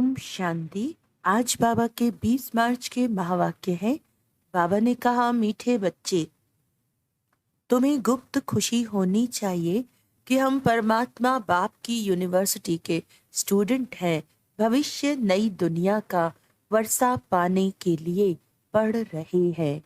ओम शांति। आज बाबा के 20 मार्च के महावाक्य है। बाबा ने कहा, मीठे बच्चे, तुम्हें गुप्त खुशी होनी चाहिए कि हम परमात्मा बाप की यूनिवर्सिटी के स्टूडेंट हैं। भविष्य नई दुनिया का वर्षा पाने के लिए पढ़ रहे हैं।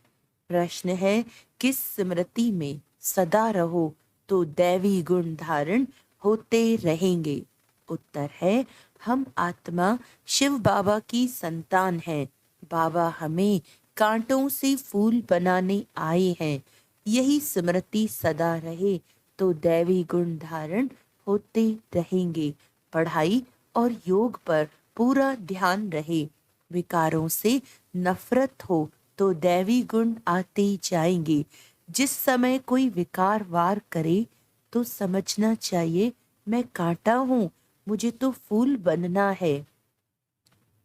प्रश्न है, किस स्मृति में सदा रहो तो दैवी गुण धारण होते रहेंगे। उत्तर है, हम आत्मा शिव बाबा की संतान हैं। बाबा हमें कांटों से फूल बनाने आए हैं। यही स्मृति सदा रहे तो दैवी गुण धारण होते रहेंगे। पढ़ाई और योग पर पूरा ध्यान रहे। विकारों से नफरत हो तो दैवी गुण आते जाएंगे। जिस समय कोई विकार वार करे तो समझना चाहिए, मैं कांटा हूँ, मुझे तो फूल बनना है।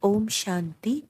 ओम शांति।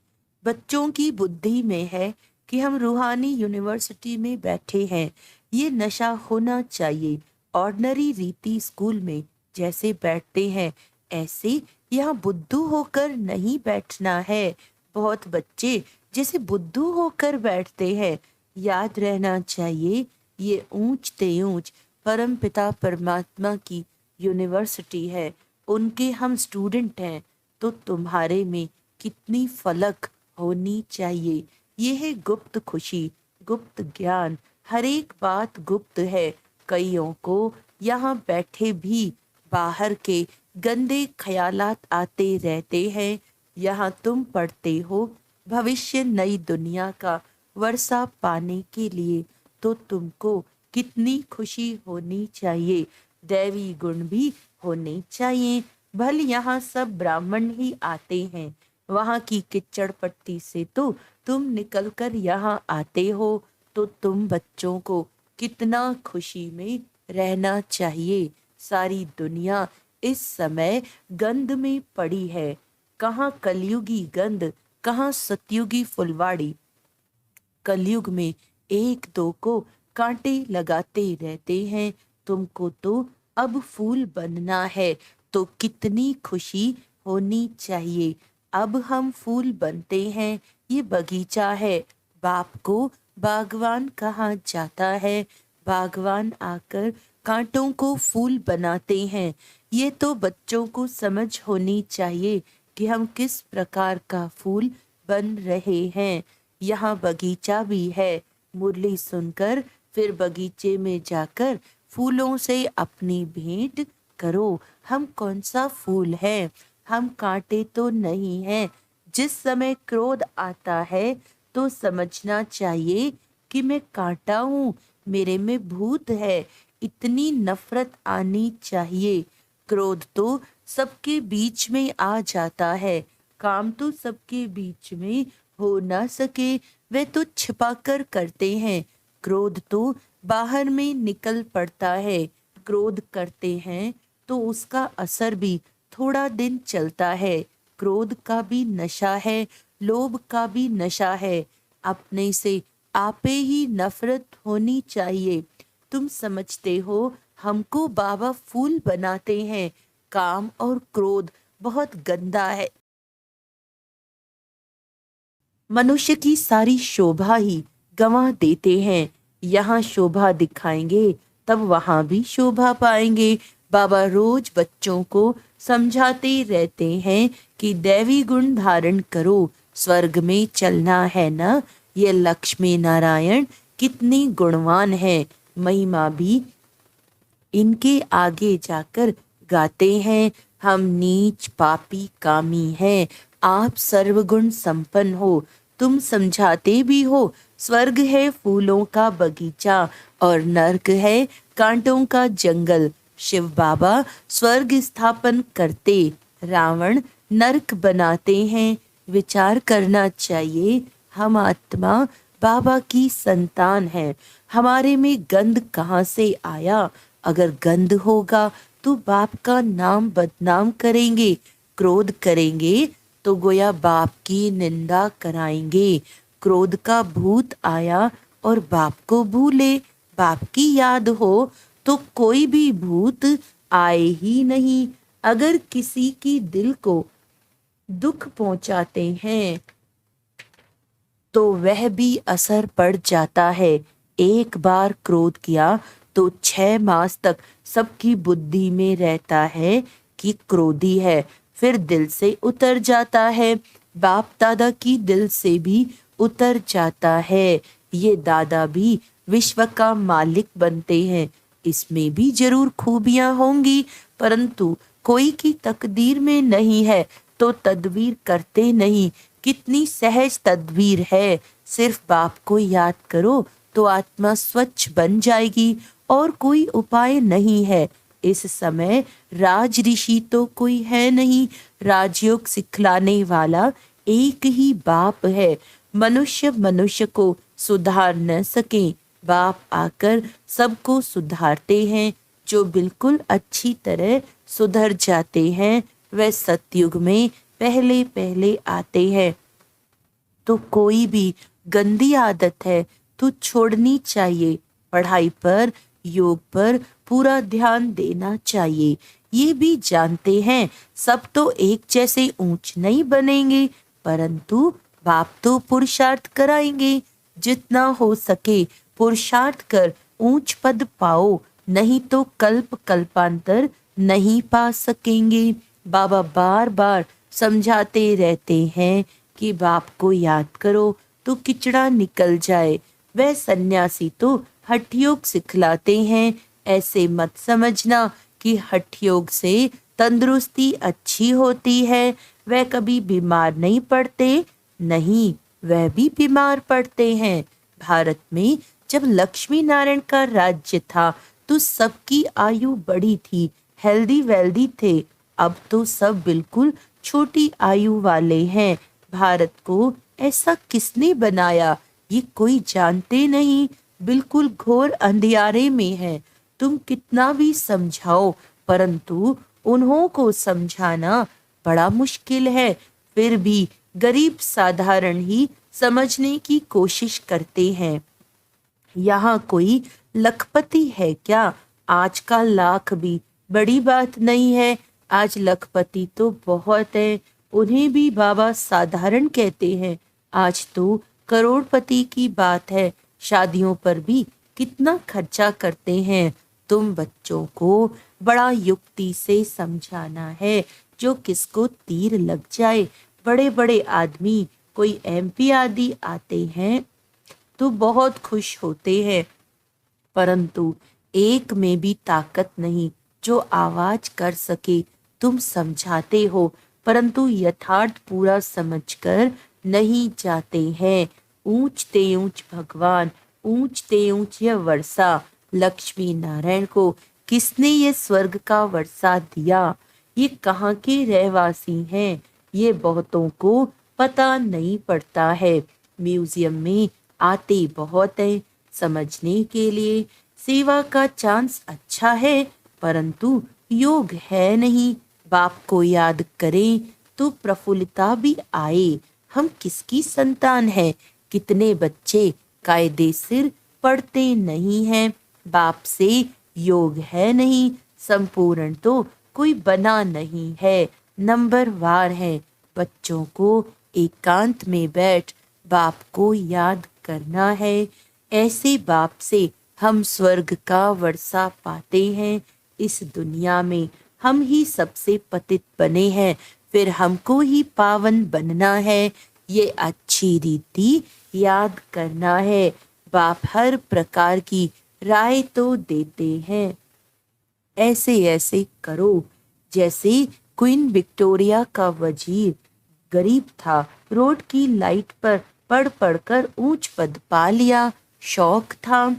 बच्चों की बुद्धि में है कि हम रूहानी यूनिवर्सिटी में बैठे हैं। ये नशा होना चाहिए। ऑर्डिनरी रीति स्कूल में जैसे बैठते हैं ऐसे यहाँ बुद्धू होकर नहीं बैठना है। बहुत बच्चे जैसे बुद्धू होकर बैठते हैं। याद रहना चाहिए, ये ऊंच ते ऊंच परम पिता परमात्मा की यूनिवर्सिटी है। उनके हम स्टूडेंट हैं, तो तुम्हारे में कितनी फलक होनी चाहिए। ये है गुप्त खुशी, गुप्त ज्ञान। हर एक बात गुप्त है। कईयों को यहाँ बैठे भी बाहर के गंदे ख्यालात आते रहते हैं। यहाँ तुम पढ़ते हो भविष्य नई दुनिया का वर्षा पाने के लिए, तो तुमको कितनी खुशी होनी चाहिए। दैवी गुण भी होने चाहिए। भले यहाँ सब ब्राह्मण ही आते हैं, वहाँ की किच्चड़ पट्टी से तो तुम निकलकर यहाँ आते हो, तो तुम बच्चों को कितना खुशी में रहना चाहिए। सारी दुनिया इस समय गंध में पड़ी है। कहाँ कलयुगी गंध, कहाँ सतयुगी फुलवाड़ी। कलयुग में एक दो को कांटे लगाते रहते हैं। तुमको तो अब फूल बनना है, तो कितनी खुशी होनी चाहिए। अब हम फूल बनते हैं। ये बगीचा है। बाप को बागवान कहा जाता है। बागवान आकर कांटों को फूल बनाते हैं। ये तो बच्चों को समझ होनी चाहिए कि हम किस प्रकार का फूल बन रहे हैं। यहाँ बगीचा भी है। मुरली सुनकर फिर बगीचे में जाकर फूलों से अपनी भेंट करो। हम कौन सा फूल है, हम कांटे तो नहीं हैं। जिस समय क्रोध आता है तो समझना चाहिए कि मैं कांटा हूँ, मेरे में भूत है। इतनी नफरत आनी चाहिए। क्रोध तो सबके बीच में आ जाता है। काम तो सबके बीच में हो ना सके, वे तो छिपा कर करते हैं। क्रोध तो बाहर में निकल पड़ता है। क्रोध करते हैं तो उसका असर भी थोड़ा दिन चलता है। क्रोध का भी नशा है, लोभ का भी नशा है। अपने से आपे ही नफरत होनी चाहिए। तुम समझते हो हमको बाबा फूल बनाते हैं। काम और क्रोध बहुत गंदा है। मनुष्य की सारी शोभा ही गंवा देते हैं। यहाँ शोभा दिखाएंगे तब वहां भी शोभा पाएंगे। बाबा रोज बच्चों को समझाते रहते हैं कि दैवी गुण धारण करो, स्वर्ग में चलना है ना। ये लक्ष्मी नारायण कितनी गुणवान है। महिमा भी इनके आगे जाकर गाते हैं। हम नीच पापी कामी हैं, आप सर्वगुण संपन्न हो। तुम समझाते भी हो स्वर्ग है फूलों का बगीचा और नर्क है कांटों का जंगल। शिव बाबा स्वर्ग स्थापन करते, रावण नर्क बनाते हैं। विचार करना चाहिए, हम आत्मा बाबा की संतान है। हमारे में गंध कहाँ से आया। अगर गंध होगा तो बाप का नाम बदनाम करेंगे। क्रोध करेंगे तो गोया बाप की निंदा कराएंगे। क्रोध का भूत आया और बाप को भूले। बाप की याद हो तो कोई भी भूत आए ही नहीं। अगर किसी की दिल को दुख पहुंचाते हैं तो वह भी असर पड़ जाता है। एक बार क्रोध किया तो 6 मास तक सबकी बुद्धि में रहता है कि क्रोधी है, फिर दिल से उतर जाता है। बाप दादा की दिल से भी उतर जाता है। ये दादा भी विश्व का मालिक बनते हैं। इसमें भी जरूर खूबियां होंगी, परंतु कोई की तकदीर में नहीं है तो तदबीर करते नहीं। कितनी सहज तदबीर है, सिर्फ बाप को याद करो तो आत्मा स्वच्छ बन जाएगी और कोई उपाय नहीं है। इस समय राज ऋषि तो कोई है नहीं, राजयोग सिखलाने वाला एक ही बाप है। मनुष्य मनुष्य को सुधार न सके, बाप आकर सबको सुधारते हैं। जो बिल्कुल अच्छी तरह सुधर जाते हैं वह सतयुग में पहले पहले आते हैं। तो कोई भी गंदी आदत है तो छोड़नी चाहिए। पढ़ाई पर, योग पर पूरा ध्यान देना चाहिए। ये भी जानते हैं सब तो एक जैसे ऊंच नहीं बनेंगे, परंतु बाप तो पुरुषार्थ कराएंगे। जितना हो सके पुरुषार्थ कर ऊंच पद पाओ, नहीं तो कल्प कल्पांतर नहीं पा सकेंगे। बाबा बार बार समझाते रहते हैं कि बाप को याद करो तो किचड़ा निकल जाए। वह सन्यासी तो हठ योग सिखलाते हैं। ऐसे मत समझना कि हठ योग से तंदुरुस्ती अच्छी होती है। वह कभी बीमार नहीं पड़ते, नहीं, वह भी बीमार पड़ते हैं। भारत में जब लक्ष्मी नारायण का राज्य था तो सबकी आयु बड़ी थी, हेल्दी वेल्दी थे। अब तो सब बिल्कुल छोटी आयु वाले हैं। भारत को ऐसा किसने बनाया ये कोई जानते नहीं, बिल्कुल घोर अंधियारे में है। तुम कितना भी समझाओ परंतु उन्हों को समझाना बड़ा मुश्किल है। फिर भी गरीब साधारण ही समझने की कोशिश करते हैं। यहाँ कोई लखपति है क्या? आज का लाख भी बड़ी बात नहीं है। आज लखपति तो बहुत है, उन्हें भी बाबा साधारण कहते हैं। आज तो करोड़पति की बात है, शादियों पर भी कितना खर्चा करते हैं। तुम बच्चों को बड़ा युक्ति से समझाना है, जो किसको तीर लग जाए। बड़े बड़े आदमी कोई एमपी आदि आते हैं तो बहुत खुश होते हैं, परंतु एक में भी ताकत नहीं जो आवाज कर सके। तुम समझाते हो परंतु यथार्थ पूरा समझकर नहीं जाते हैं। ऊंच ते ऊंच भगवान, ऊंच ते ऊंच यह वर्षा। लक्ष्मी नारायण को किसने ये स्वर्ग का वर्षा दिया? ये कहाँ के रहवासी हैं? ये बहुतों को पता नहीं पड़ता है। म्यूजियम में आते बहुत है समझने के लिए। सेवा का चांस अच्छा है परंतु योग है नहीं। बाप को याद करें तो प्रफुल्लता भी आए। हम किसकी संतान है? कितने बच्चे कायदे सिर पढ़ते नहीं हैं। बाप से योग है नहीं, संपूर्ण तो कोई बना नहीं है, नंबर वार है। बच्चों को एकांत में बैठ बाप को याद करना है। ऐसे बाप से हम स्वर्ग का वर्षा पाते हैं। इस दुनिया में हम ही सबसे पतित बने हैं, फिर हमको ही पावन बनना है। ये अच्छी रीति याद करना है। बाप हर प्रकार की राय तो देते हैं। ऐसे ऐसे करो जैसे क्वीन विक्टोरिया का वजीर गरीब था, रोड की लाइट पर पढ़ पढ़कर ऊंच पद पा लिया, शौक था।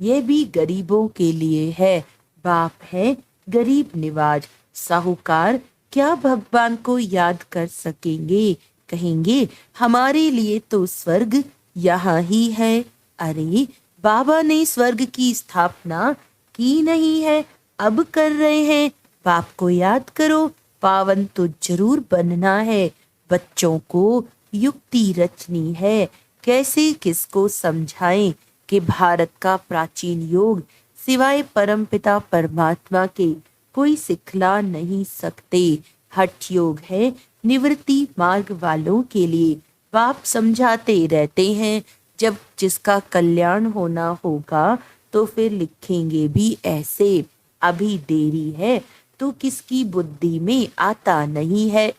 ये भी गरीबों के लिए है। बाप है गरीब निवाज। साहूकार क्या भगवान को याद कर सकेंगे? कहेंगे हमारे लिए तो स्वर्ग यहाँ ही है। अरे बाबा ने स्वर्ग की स्थापना की नहीं है, अब कर रहे हैं। बाप को याद करो, पावन तो जरूर बनना है। बच्चों को युक्ति रचनी है, कैसे किसको समझाएं कि भारत का प्राचीन योग सिवाय परमपिता परमात्मा के कोई सिखला नहीं सकते। हठ योग है निवृत्ति मार्ग वालों के लिए बाप समझाते रहते हैं। जब जिसका कल्याण होना होगा तो फिर लिखेंगे भी ऐसे, अभी देरी है तो किसकी बुद्धि में आता नहीं है।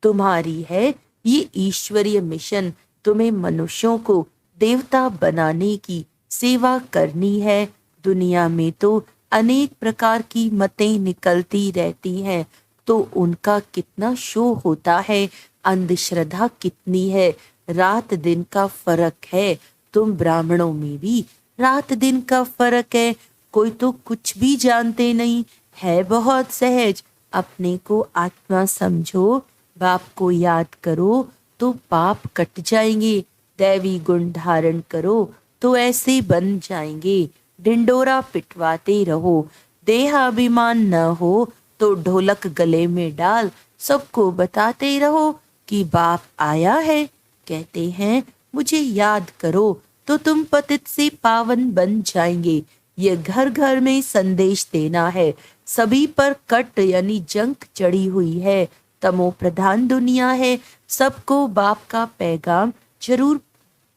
तुम्हारी है ये ईश्वरीय मिशन, तुम्हें मनुष्यों को देवता बनाने की सेवा करनी है। दुनिया में तो अनेक प्रकार की मतें निकलती रहती हैं, तो उनका कितना शो होता है, अंधश्रद्धा कितनी है, रात दिन का फर्क है। तुम ब्राह्मणों में भी रात दिन का फर्क है, कोई तो कुछ भी जानते नहीं है, बहुत सहज। अपने को आत्मा समझो, बाप को याद करो तो पाप कट जाएंगे, दैवी गुण धारण करो तो ऐसे बन जाएंगे। ढिंडोरा पिटवाते रहो, देहाभिमान न हो तो ढोलक गले में डाल सबको बताते रहो कि बाप आया है। कहते हैं मुझे याद करो तो तुम पतित से पावन बन जाएंगे। ये घर घर में संदेश देना है, सभी पर कट यानी जंक चढ़ी हुई है। तमो प्रधान दुनिया है, सबको बाप का पैगाम जरूर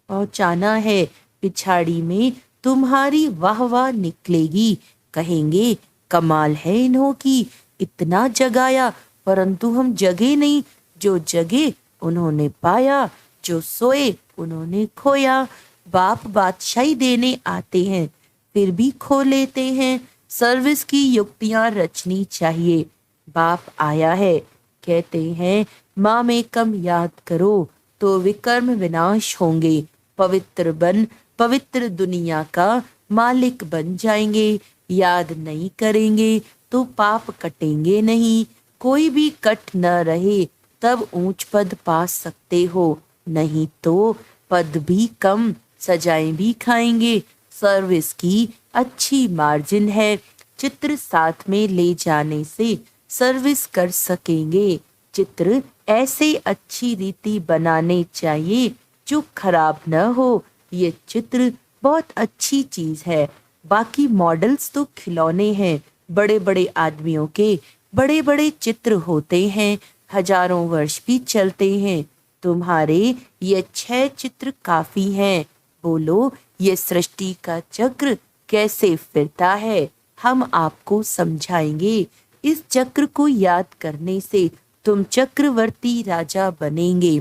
पहुंचाना है। पिछाड़ी में तुम्हारी वाह वाह निकलेगी, कहेंगे कमाल है इन्हों की, इतना जगाया परंतु हम जगे नहीं। जो जगे उन्होंने पाया, जो सोए उन्होंने खोया। बाप बादशाही देने आते हैं फिर भी खो लेते हैं। सर्विस की युक्तियां रचनी चाहिए। बाप आया है, कहते हैं माँ में कम याद करो तो विकर्म विनाश होंगे। पवित्र बन पवित्र दुनिया का मालिक बन जाएंगे। याद नहीं करेंगे तो पाप कटेंगे नहीं। कोई भी कट न रहे तब ऊंच पद पा सकते हो, नहीं तो पद भी कम, सजाएं भी खाएंगे। सर्विस की अच्छी मार्जिन है, चित्र साथ में ले जाने से सर्विस कर सकेंगे। चित्र ऐसे अच्छी रीति बनाने चाहिए जो खराब न हो। ये चित्र बहुत अच्छी चीज है। बाकी मॉडल्स तो खिलौने हैं। बड़े बड़े आदमियों के बड़े बड़े चित्र होते हैं, हजारों वर्ष भी चलते हैं। तुम्हारे ये 6 चित्र काफी हैं। बोलो ये सृष्टि का चक्र कैसे फिरता है, हम आपको समझाएंगे। इस चक्र को याद करने से तुम चक्रवर्ती राजा बनेंगे।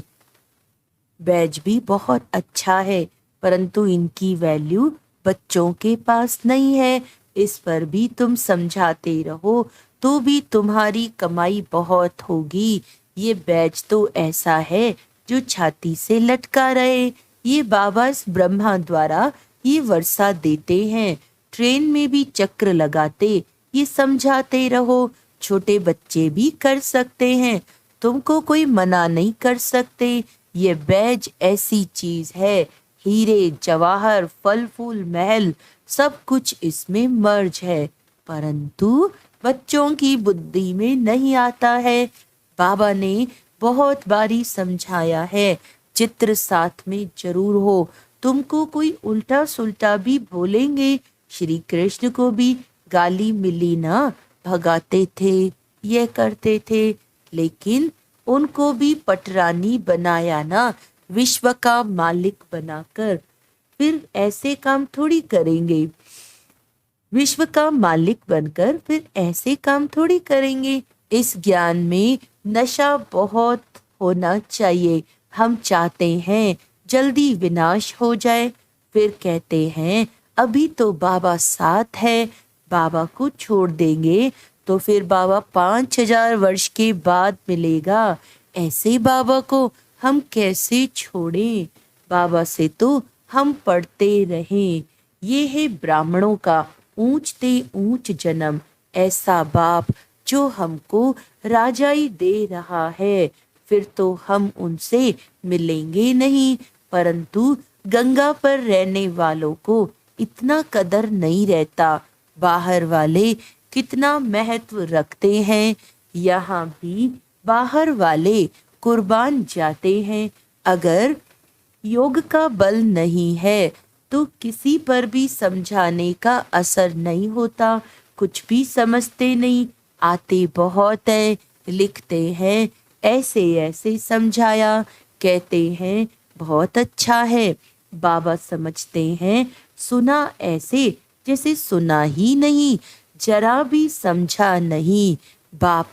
बैज भी बहुत अच्छा है, परंतु इनकी वैल्यू बच्चों के पास नहीं है। इस पर भी तुम समझाते रहो तो भी तुम्हारी कमाई बहुत होगी। ये बैज तो ऐसा है जो छाती से लटका रहे। ये बाबा ब्रह्मा द्वारा ये वर्षा देते हैं। ट्रेन में भी चक्र लगाते, ये समझाते रहो। छोटे बच्चे भी कर सकते हैं, तुमको कोई मना नहीं कर सकते। ये बैज ऐसी चीज है, हीरे जवाहर फल फूल महल सब कुछ इसमें मर्ज है, परंतु बच्चों की बुद्धि में नहीं आता है। बाबा ने बहुत बारी समझाया है, चित्र साथ में जरूर हो। तुमको कोई उल्टा सुल्टा भी बोलेंगे। श्री कृष्ण को भी गाली मिली ना, भगाते थे, ये करते थे, लेकिन उनको भी पटरानी बनाया ना, विश्व का मालिक बनाकर। फिर ऐसे काम थोड़ी करेंगे, विश्व का मालिक बनकर फिर ऐसे काम थोड़ी करेंगे। इस ज्ञान में नशा बहुत होना चाहिए। हम चाहते हैं जल्दी विनाश हो जाए, फिर कहते हैं अभी तो बाबा साथ है, बाबा को छोड़ देंगे तो फिर बाबा 5000 वर्ष के बाद मिलेगा। ऐसे बाबा को हम कैसे छोड़ें? बाबा से तो हम पढ़ते रहें। ये है ब्राह्मणों का ऊंचते ऊंच जन्म, ऐसा बाप जो हमको राजाई दे रहा है। फिर तो हम उनसे मिलेंगे नहीं, परंतु गंगा पर रहने वालों को इतना कदर नहीं रहता। बाहर वाले कितना महत्व रखते हैं, यहाँ भी बाहर वाले कुर्बान जाते हैं। अगर योग का बल नहीं है तो किसी पर भी समझाने का असर नहीं होता। कुछ भी समझते नहीं, आते बहुत है, लिखते हैं ऐसे ऐसे समझाया, कहते हैं बहुत अच्छा है। बाबा समझते हैं सुना ऐसे जैसे सुना ही नहीं, जरा भी समझा नहीं। बाप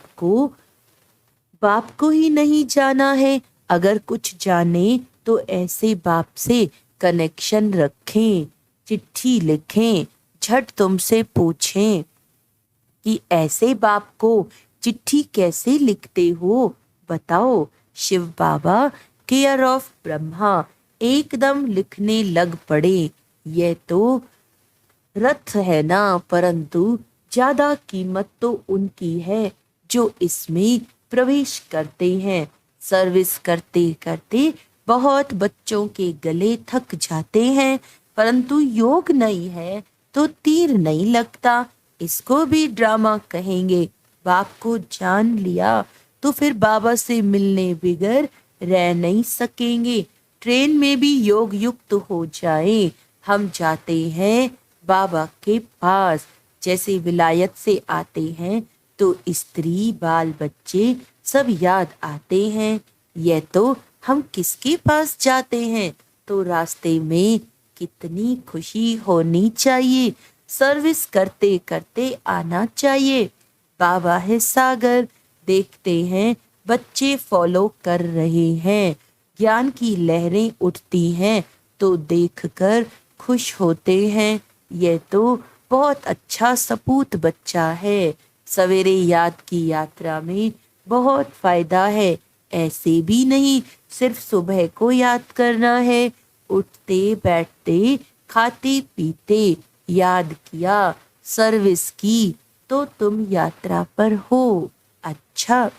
को ही नहीं जाना है, अगर कुछ जाने तो ऐसे बाप से कनेक्शन रखें, चिट्ठी लिखें, झट तुमसे पूछें कि ऐसे बाप को चिट्ठी कैसे लिखते हो, बताओ। शिव बाबा केयर ऑफ ब्रह्मा एकदम लिखने लग पड़े। यह तो रथ है ना, परंतु ज्यादा कीमत तो उनकी है जो इसमें प्रवेश करते हैं। सर्विस करते करते बहुत बच्चों के गले थक जाते हैं, परंतु योग नहीं है तो तीर नहीं लगता। इसको भी ड्रामा कहेंगे। बाप को जान लिया तो फिर बाबा से मिलने बिगर रह नहीं सकेंगे। ट्रेन में भी योग युक्त हो जाए। हम जाते हैं बाबा के पास, जैसे विलायत से आते हैं तो स्त्री बाल बच्चे सब याद आते हैं। यह तो हम किसके पास जाते हैं, तो रास्ते में कितनी खुशी होनी चाहिए। सर्विस करते करते आना चाहिए। बाबा है सागर, देखते हैं बच्चे फॉलो कर रहे हैं। ज्ञान की लहरें उठती हैं तो देखकर खुश होते हैं। यह तो बहुत अच्छा सपूत बच्चा है। सवेरे याद की यात्रा में बहुत फायदा है। ऐसे भी नहीं सिर्फ सुबह को याद करना है, उठते बैठते खाते पीते याद किया, सर्विस की, तो तुम यात्रा पर हो। अच्छा।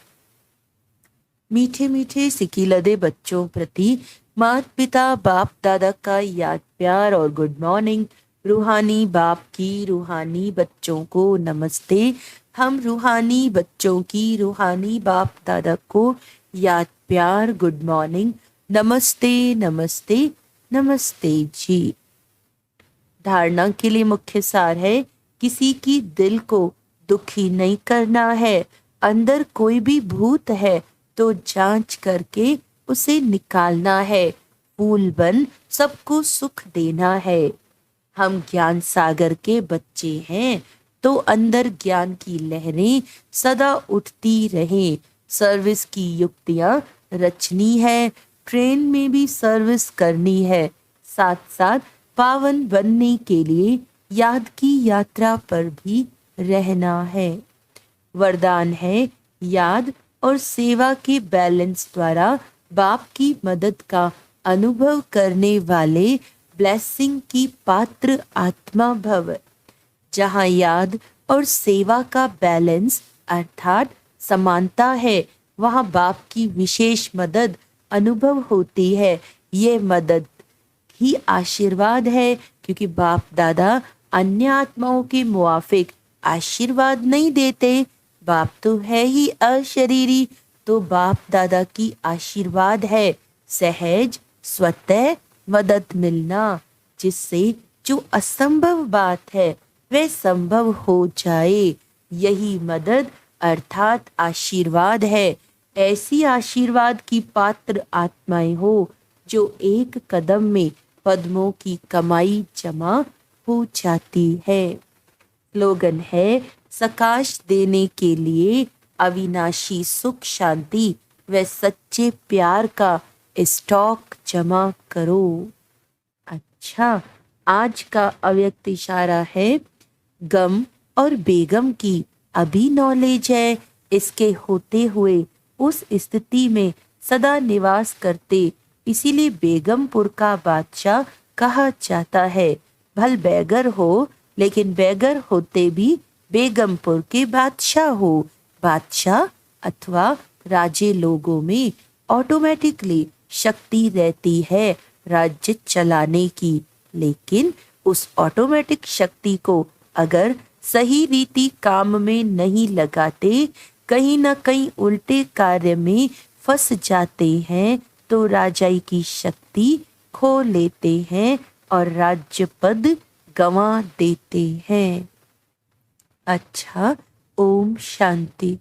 मीठे मीठे सिकीलदे बच्चों प्रति माता पिता बाप दादा का याद प्यार और गुड मॉर्निंग। रूहानी बाप की रूहानी बच्चों को नमस्ते। हम रूहानी बच्चों की रूहानी बाप दादा को याद प्यार गुड मॉर्निंग, नमस्ते नमस्ते नमस्ते जी। धारणा के लिए मुख्य सार है, किसी की दिल को दुखी नहीं करना है। अंदर कोई भी भूत है तो जांच करके उसे निकालना है। फूल बन सबको सुख देना है। हम ज्ञान सागर के बच्चे हैं तो अंदर ज्ञान की लहरें सदा उठती रहें। सर्विस की युक्तियां रचनी है, ट्रेन में भी सर्विस करनी है। साथ साथ पावन बनने के लिए याद की यात्रा पर भी रहना है। वरदान है, याद और सेवा के बैलेंस द्वारा बाप की मदद का अनुभव करने वाले ब्लेसिंग की पात्र आत्मा भव। जहाँ याद और सेवा का बैलेंस अर्थात समानता है, वहाँ बाप की विशेष मदद अनुभव होती है। ये मदद ही आशीर्वाद है, क्योंकि बाप दादा अन्य आत्माओं के मुआफिक आशीर्वाद नहीं देते। बाप तो है ही अशरीरी, तो बाप दादा की आशीर्वाद है सहज स्वतः मदद मिलना, जिससे जो असंभव बात है वह संभव हो जाए। यही मदद अर्थात आशीर्वाद है। ऐसी आशीर्वाद की पात्र आत्माएं हो जो एक कदम में पद्मों की कमाई जमा हो जाती है। स्लोगन है, सकाश देने के लिए अविनाशी सुख शांति व सच्चे प्यार का स्टॉक जमा करो। अच्छा, आज का अव्यक्त इशारा है, गम और बेगम की अभी नॉलेज है, इसके होते हुए उस स्थिति में सदा निवास करते, इसीलिए बेगमपुर का बादशाह कहा जाता है। भल बैगर हो, लेकिन बैगर होते भी बेगमपुर के बादशाह हो। बादशाह अथवा राजे लोगों में ऑटोमेटिकली शक्ति रहती है राज्य चलाने की, लेकिन उस ऑटोमेटिक शक्ति को अगर सही रीति काम में नहीं लगाते, कहीं ना कहीं उल्टे कार्य में फंस जाते हैं, तो राजाई की शक्ति खो लेते हैं और राज्य पद गंवा देते हैं। अच्छा, ओम शांति।